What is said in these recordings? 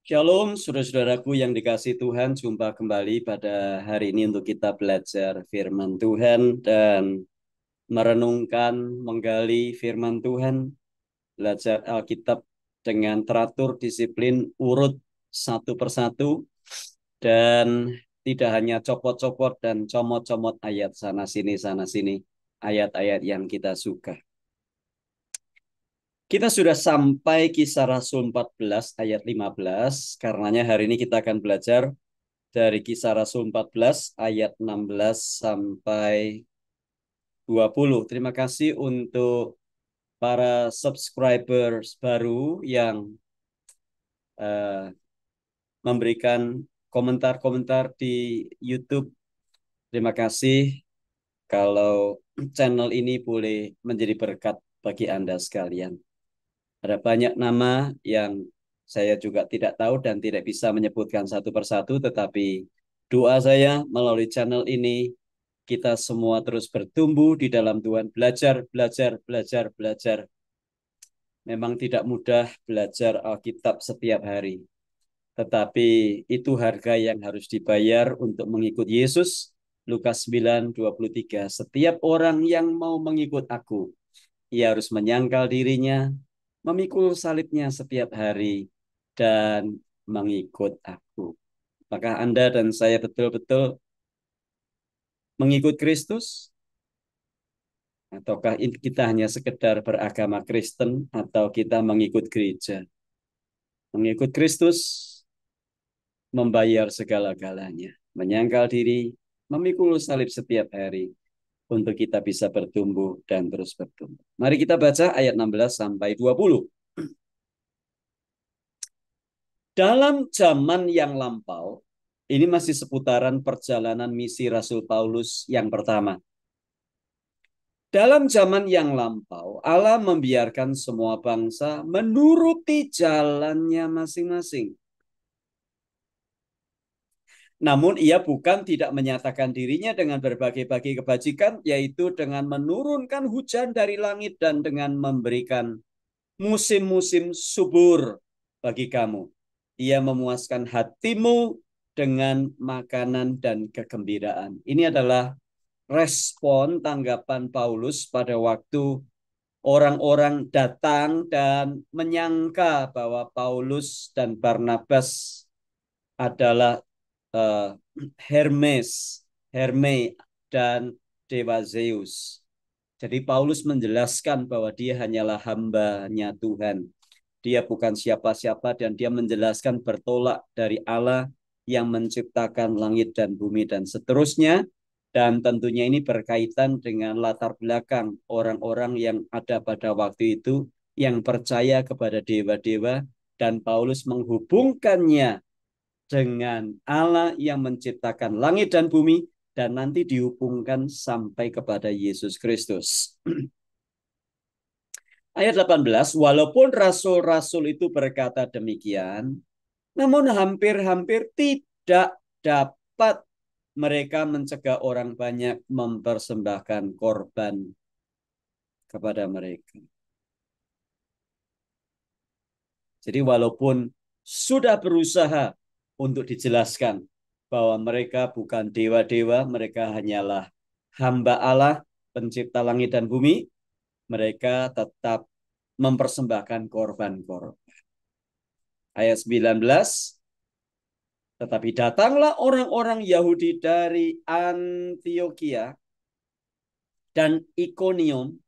Shalom, saudara-saudaraku yang dikasihi Tuhan, jumpa kembali pada hari ini untuk kita belajar firman Tuhan dan merenungkan, menggali firman Tuhan, belajar Alkitab dengan teratur, disiplin, urut satu persatu, dan tidak hanya copot-copot dan comot-comot ayat sana sini, ayat-ayat yang kita suka. Kita sudah sampai Kisah Rasul 14 ayat 15, karenanya hari ini kita akan belajar dari Kisah Rasul 14 ayat 16 sampai 20. Terima kasih untuk para subscribers baru yang uh, memberikan komentar-komentar di YouTube. Terima kasih kalau channel ini boleh menjadi berkat bagi Anda sekalian. Ada banyak nama yang saya juga tidak tahu dan tidak bisa menyebutkan satu persatu, tetapi doa saya melalui channel ini, kita semua terus bertumbuh di dalam Tuhan, belajar, belajar, belajar, belajar. Memang tidak mudah belajar Alkitab setiap hari, tetapi itu harga yang harus dibayar untuk mengikut Yesus. Lukas 9:23, setiap orang yang mau mengikut aku, ia harus menyangkal dirinya, memikul salibnya setiap hari, dan mengikut aku. Apakah Anda dan saya betul-betul mengikut Kristus? Ataukah kita hanya sekedar beragama Kristen atau kita mengikut gereja? Mengikut Kristus membayar segala-galanya, menyangkal diri, memikul salib setiap hari untuk kita bisa bertumbuh dan terus bertumbuh. Mari kita baca ayat 16 sampai 20. Dalam zaman yang lampau, ini masih seputaran perjalanan misi Rasul Paulus yang pertama. Dalam zaman yang lampau, Allah membiarkan semua bangsa menuruti jalannya masing-masing. Namun ia bukan tidak menyatakan dirinya dengan berbagai-bagai kebajikan, yaitu dengan menurunkan hujan dari langit dan dengan memberikan musim-musim subur bagi kamu. Ia memuaskan hatimu dengan makanan dan kegembiraan. Ini adalah respon tanggapan Paulus pada waktu orang-orang datang dan menyangka bahwa Paulus dan Barnabas adalah uh, Hermes, Herme, dan Dewa Zeus. Jadi Paulus menjelaskan bahwa dia hanyalah hambanya Tuhan. Dia bukan siapa-siapa dan dia menjelaskan bertolak dari Allah yang menciptakan langit dan bumi dan seterusnya. Dan tentunya ini berkaitan dengan latar belakang orang-orang yang ada pada waktu itu yang percaya kepada dewa-dewa, dan Paulus menghubungkannya dengan Allah yang menciptakan langit dan bumi dan nanti dihubungkan sampai kepada Yesus Kristus. Ayat 18, walaupun rasul-rasul itu berkata demikian, namun hampir-hampir tidak dapat mereka mencegah orang banyak mempersembahkan korban kepada mereka. Jadi walaupun sudah berusaha untuk dijelaskan bahwa mereka bukan dewa-dewa, mereka hanyalah hamba Allah, pencipta langit dan bumi, mereka tetap mempersembahkan korban-korban. Ayat 19, tetapi datanglah orang-orang Yahudi dari Antioquia dan Ikonium,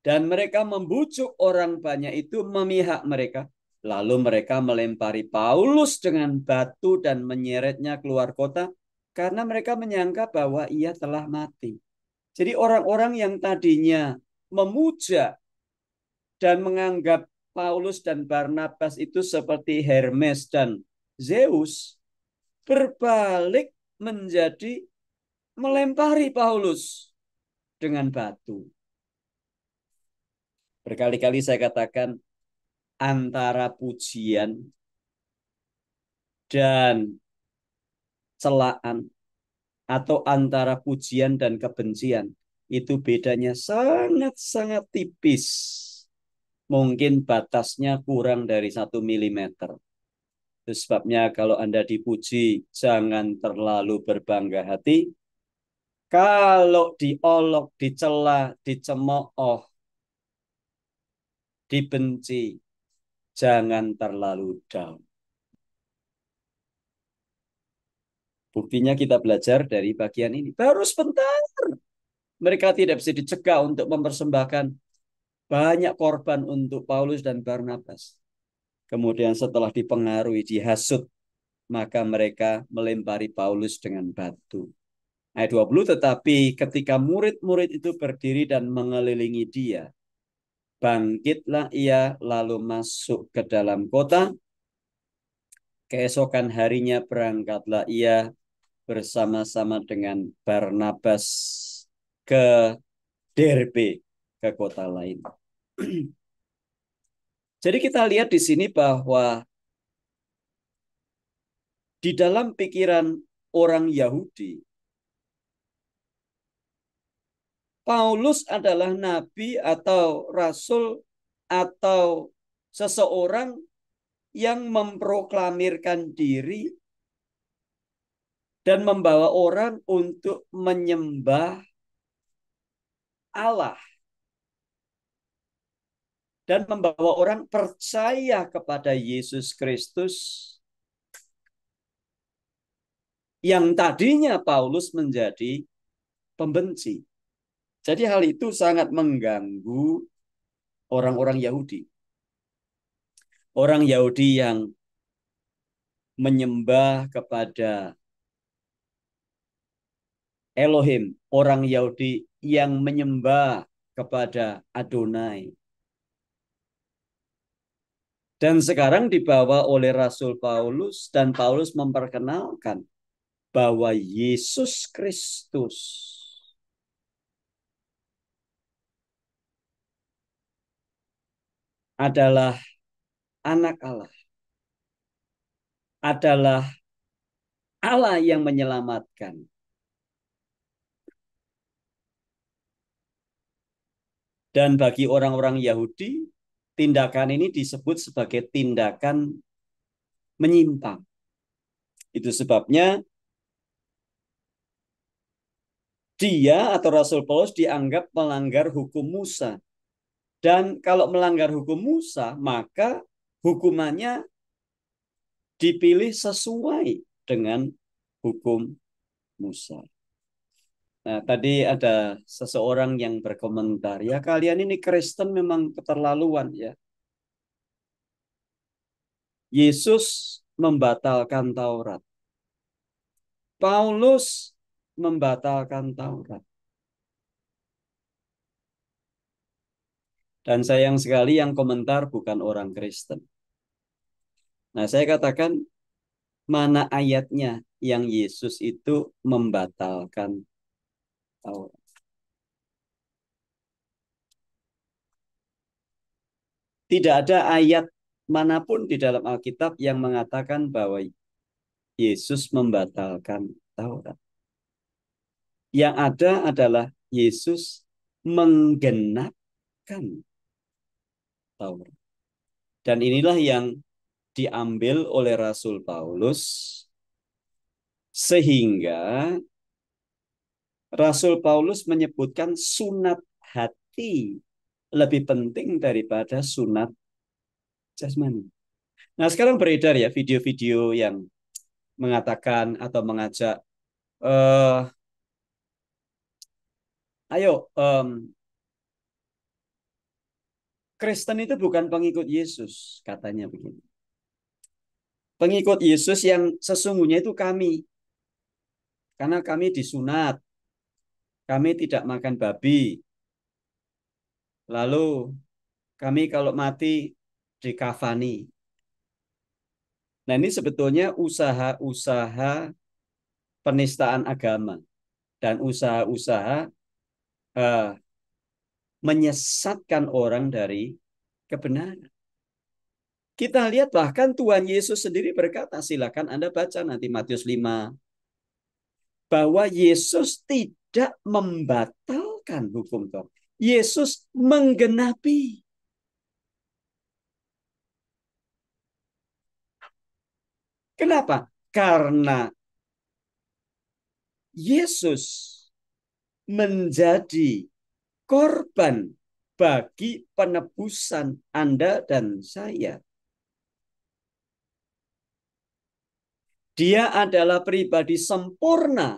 dan mereka membujuk orang banyak itu memihak mereka. Lalu mereka melempari Paulus dengan batu dan menyeretnya keluar kota karena mereka menyangka bahwa ia telah mati. Jadi orang-orang yang tadinya memuja dan menganggap Paulus dan Barnabas itu seperti Hermes dan Zeus, berbalik menjadi melempari Paulus dengan batu. Berkali-kali saya katakan antara pujian dan celaan atau antara pujian dan kebencian itu bedanya sangat-sangat tipis. Mungkin batasnya kurang dari 1 mm. Itu sebabnya kalau Anda dipuji, jangan terlalu berbangga hati. Kalau diolok, dicela, dicemooh, dibenci, jangan terlalu down. Buktinya kita belajar dari bagian ini. Baru sebentar. Mereka tidak bisa dicegah untuk mempersembahkan banyak korban untuk Paulus dan Barnabas. Kemudian setelah dipengaruhi, dihasut, maka mereka melempari Paulus dengan batu. Ayat 20, tetapi ketika murid-murid itu berdiri dan mengelilingi dia, bangkitlah ia lalu masuk ke dalam kota. Keesokan harinya berangkatlah ia bersama-sama dengan Barnabas ke Derbe, ke kota lain. Jadi kita lihat di sini bahwa di dalam pikiran orang Yahudi, Paulus adalah nabi atau rasul atau seseorang yang memproklamirkan diri dan membawa orang untuk menyembah Allah dan membawa orang percaya kepada Yesus Kristus yang tadinya Paulus menjadi pembenci. Jadi hal itu sangat mengganggu orang-orang Yahudi. Orang Yahudi yang menyembah kepada Elohim, orang Yahudi yang menyembah kepada Adonai. Dan sekarang dibawa oleh Rasul Paulus dan Paulus memperkenalkan bahwa Yesus Kristus adalah anak Allah, adalah Allah yang menyelamatkan. Dan bagi orang-orang Yahudi, tindakan ini disebut sebagai tindakan menyimpang. Itu sebabnya dia atau Rasul Paulus dianggap melanggar hukum Musa. Dan kalau melanggar hukum Musa, maka hukumannya dipilih sesuai dengan hukum Musa. Nah, tadi ada seseorang yang berkomentar, ya kalian ini Kristen memang keterlaluan ya. Yesus membatalkan Taurat. Paulus membatalkan Taurat. Dan sayang sekali yang komentar bukan orang Kristen. Nah, saya katakan, mana ayatnya yang Yesus itu membatalkan Taurat? Tidak ada ayat manapun di dalam Alkitab yang mengatakan bahwa Yesus membatalkan Taurat. Yang ada adalah Yesus menggenapkan Taurat. Dan inilah yang diambil oleh Rasul Paulus, sehingga Rasul Paulus menyebutkan sunat hati lebih penting daripada sunat jasmani. Nah, sekarang beredar ya video-video yang mengatakan atau mengajak, ayo, Kristen itu bukan pengikut Yesus, katanya begini. Pengikut Yesus yang sesungguhnya itu kami, karena kami disunat, kami tidak makan babi, lalu kami kalau mati dikafani. Nah, ini sebetulnya usaha-usaha penistaan agama dan usaha-usaha uh, menyesatkan orang dari kebenaran. Kita lihat bahkan Tuhan Yesus sendiri berkata, silakan Anda baca nanti Matius 5, bahwa Yesus tidak membatalkan hukum Taurat. Yesus menggenapi. Kenapa? Karena Yesus menjadi korban bagi penebusan Anda dan saya. Dia adalah pribadi sempurna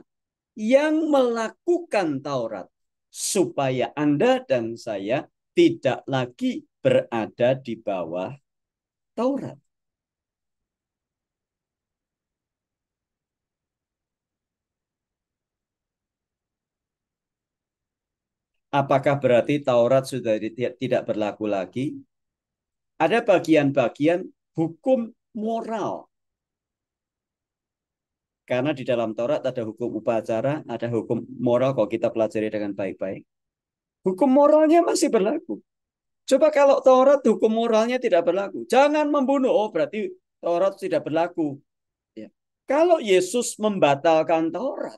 yang melakukan Taurat, supaya Anda dan saya tidak lagi berada di bawah Taurat. Apakah berarti Taurat sudah tidak berlaku lagi? Ada bagian-bagian hukum moral. Karena di dalam Taurat ada hukum upacara, ada hukum moral kalau kita pelajari dengan baik-baik. Hukum moralnya masih berlaku. Coba kalau Taurat hukum moralnya tidak berlaku. Jangan membunuh. Oh, berarti Taurat tidak berlaku. Ya. Kalau Yesus membatalkan Taurat,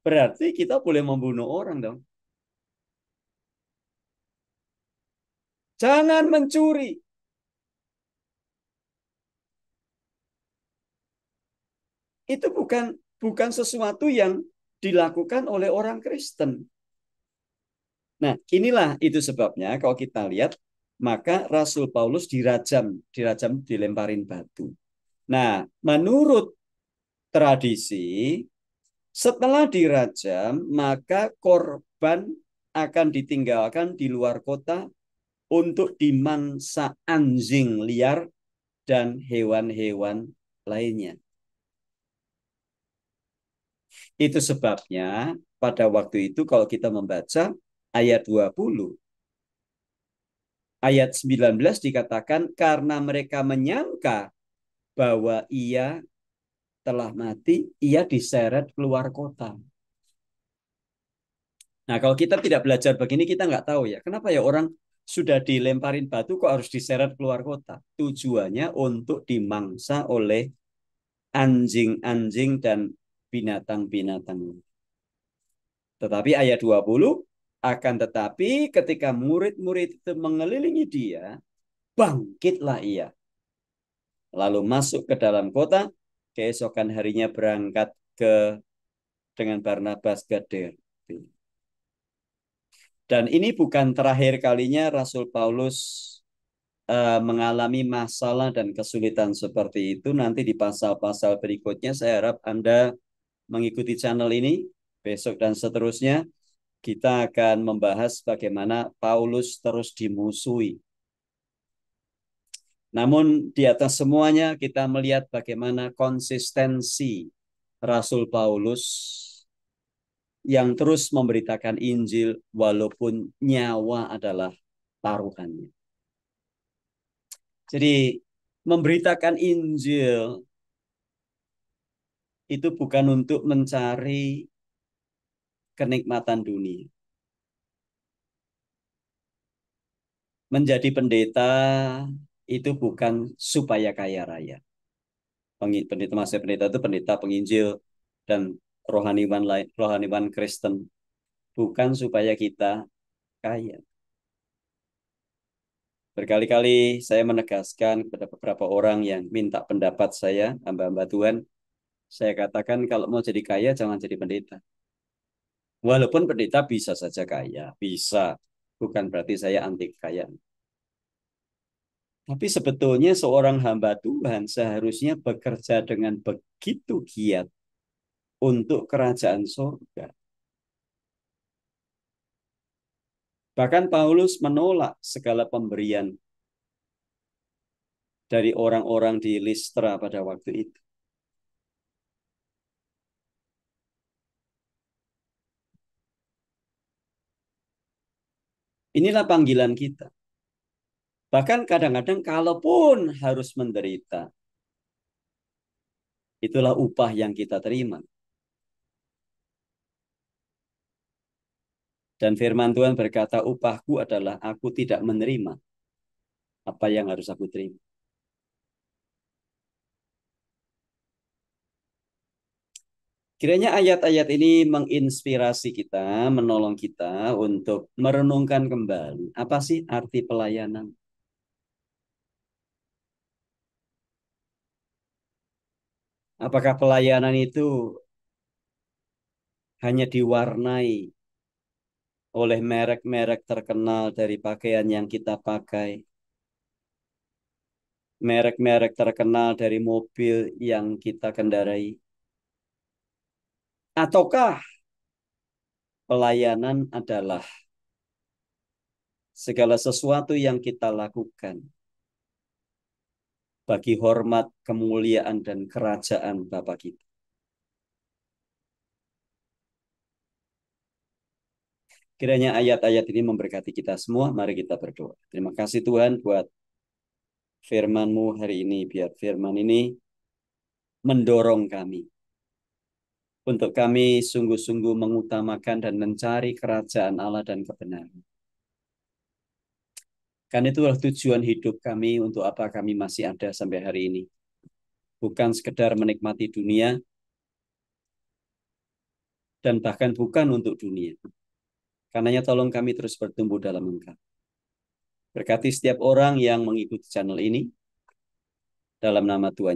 berarti kita boleh membunuh orang dong. Jangan mencuri. Itu bukan sesuatu yang dilakukan oleh orang Kristen. Nah, inilah itu sebabnya kalau kita lihat, maka Rasul Paulus dirajam dilemparin batu. Nah, menurut tradisi, setelah dirajam, maka korban akan ditinggalkan di luar kota untuk dimangsa anjing liar dan hewan-hewan lainnya. Itu sebabnya pada waktu itu kalau kita membaca ayat 20, ayat 19 dikatakan karena mereka menyangka bahwa ia telah mati, ia diseret keluar kota. Nah, kalau kita tidak belajar begini, kita nggak tahu ya. Kenapa ya orang sudah dilemparin batu kok harus diseret keluar kota? Tujuannya untuk dimangsa oleh anjing-anjing dan binatang-binatang. Tetapi ayat 20, akan tetapi ketika murid-murid itu mengelilingi dia, bangkitlah ia. Lalu masuk ke dalam kota, keesokan harinya berangkat dengan Barnabas ke Derbe. Dan ini bukan terakhir kalinya Rasul Paulus mengalami masalah dan kesulitan seperti itu. Nanti di pasal-pasal berikutnya saya harap Anda mengikuti channel ini besok dan seterusnya. Kita akan membahas bagaimana Paulus terus dimusuhi. Namun di atas semuanya kita melihat bagaimana konsistensi Rasul Paulus yang terus memberitakan Injil walaupun nyawa adalah taruhannya. Jadi memberitakan Injil itu bukan untuk mencari kenikmatan dunia. Menjadi pendeta itu bukan supaya kaya raya. Pendeta masih pendeta itu pendeta penginjil dan rohaniwan lain, rohaniwan Kristen, bukan supaya kita kaya. Berkali-kali saya menegaskan kepada beberapa orang yang minta pendapat saya, hamba-hamba Tuhan, saya katakan kalau mau jadi kaya jangan jadi pendeta. Walaupun pendeta bisa saja kaya, bisa. Bukan berarti saya anti kaya. Tapi sebetulnya seorang hamba Tuhan seharusnya bekerja dengan begitu giat untuk kerajaan surga. Bahkan Paulus menolak segala pemberian dari orang-orang di Listra pada waktu itu. Inilah panggilan kita. Bahkan kadang-kadang kalaupun harus menderita, itulah upah yang kita terima. Dan firman Tuhan berkata, upahku adalah aku tidak menerima apa yang harus aku terima. Kiranya ayat-ayat ini menginspirasi kita, menolong kita untuk merenungkan kembali apa sih arti pelayanan. Apakah pelayanan itu hanya diwarnai oleh merek-merek terkenal dari pakaian yang kita pakai, merek-merek terkenal dari mobil yang kita kendarai, ataukah pelayanan adalah segala sesuatu yang kita lakukan bagi hormat, kemuliaan, dan kerajaan Bapa kita. Kiranya ayat-ayat ini memberkati kita semua. Mari kita berdoa. Terima kasih Tuhan buat firman-Mu hari ini. Biar firman ini mendorong kami untuk kami sungguh-sungguh mengutamakan dan mencari kerajaan Allah dan kebenaran. Karena itulah tujuan hidup kami, untuk apa kami masih ada sampai hari ini. Bukan sekedar menikmati dunia, dan bahkan bukan untuk dunia. Karenanya tolong kami terus bertumbuh dalam Engkau. Berkati setiap orang yang mengikuti channel ini, dalam nama Tuhan